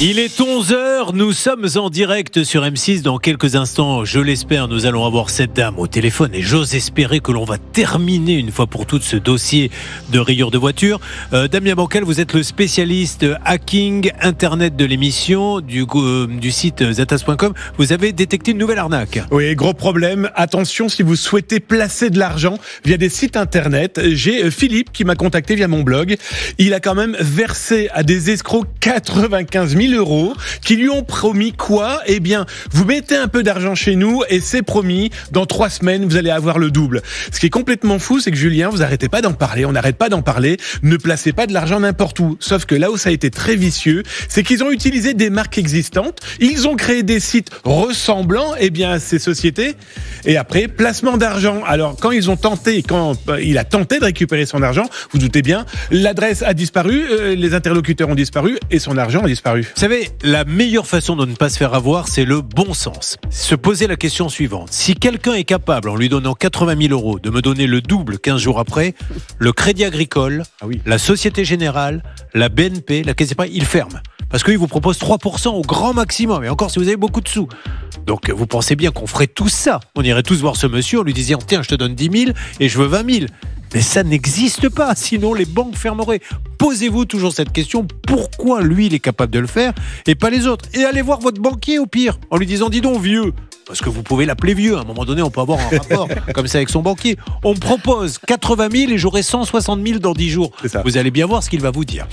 Il est 11h, nous sommes en direct sur M6. Dans quelques instants, je l'espère, nous allons avoir cette dame au téléphone et j'ose espérer que l'on va terminer une fois pour toutes ce dossier de rayures de voiture. Damien Bancal, vous êtes le spécialiste hacking internet de l'émission du site zatas.com. Vous avez détecté une nouvelle arnaque. Oui, gros problème. Attention, si vous souhaitez placer de l'argent via des sites internet, j'ai Philippe qui m'a contacté via mon blog. Il a quand même versé à des escrocs 95 000 € qui lui ont promis quoi ? Eh bien, vous mettez un peu d'argent chez nous et c'est promis, dans 3 semaines, vous allez avoir le double. Ce qui est complètement fou, c'est que Julien, vous arrêtez pas d'en parler, on n'arrête pas d'en parler, ne placez pas de l'argent n'importe où. Sauf que là où ça a été très vicieux, c'est qu'ils ont utilisé des marques existantes, ils ont créé des sites ressemblant à ces sociétés, et après, placement d'argent. Alors, quand il a tenté de récupérer son argent, vous doutez bien, l'adresse a disparu, les interlocuteurs ont disparu et son argent a disparu. Vous savez, la meilleure façon de ne pas se faire avoir, c'est le bon sens. Se poser la question suivante. Si quelqu'un est capable, en lui donnant 80 000 €, de me donner le double 15 jours après, le Crédit Agricole, la Société Générale, la BNP, la Caisse d'Épargne, ils ferment. Parce qu'ils vous proposent 3% au grand maximum. Et encore si vous avez beaucoup de sous. Donc vous pensez bien qu'on ferait tout ça. On irait tous voir ce monsieur en lui disant « Tiens, je te donne 10 000 et je veux 20 000 ». Mais ça n'existe pas, sinon les banques fermeraient. Posez-vous toujours cette question, pourquoi lui il est capable de le faire et pas les autres ? Et allez voir votre banquier au pire, en lui disant « Dis donc vieux ». Parce que vous pouvez l'appeler vieux, à un moment donné on peut avoir un rapport comme ça avec son banquier. On me propose 80 000 et j'aurai 160 000 dans 10 jours. Vous allez bien voir ce qu'il va vous dire.